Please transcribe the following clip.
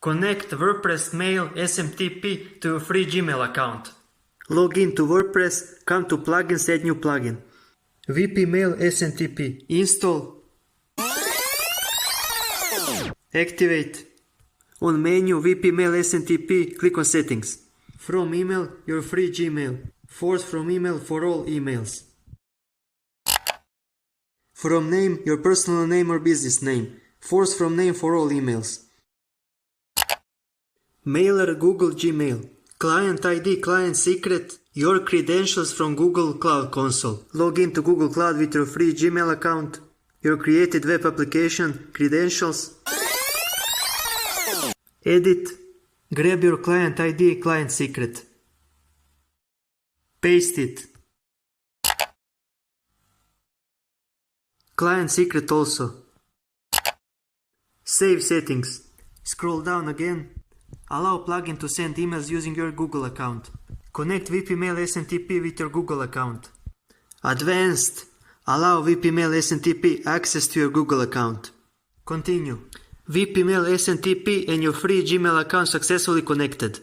Connect WordPress Mail SMTP to your free Gmail account. Log in to WordPress, come to Plugins, add new plugin. VP Mail SMTP. Install. Activate. On menu VP Mail SMTP, click on Settings. From email, your free Gmail. Force from email for all emails. From name, your personal name or business name. Force from name for all emails. Mailer Google Gmail. Client ID, client secret, your credentials from Google Cloud Console. Log into Google Cloud with your free Gmail account, your created web application, credentials. Edit. Grab your client ID, client secret. Paste it. Client secret also. Save settings. Scroll down again. Allow plugin to send emails using your Google account. Connect VP Mail SMTP with your Google account. Advanced. Allow VP Mail SMTP access to your Google account. Continue. VP Mail SMTP and your free Gmail account successfully connected.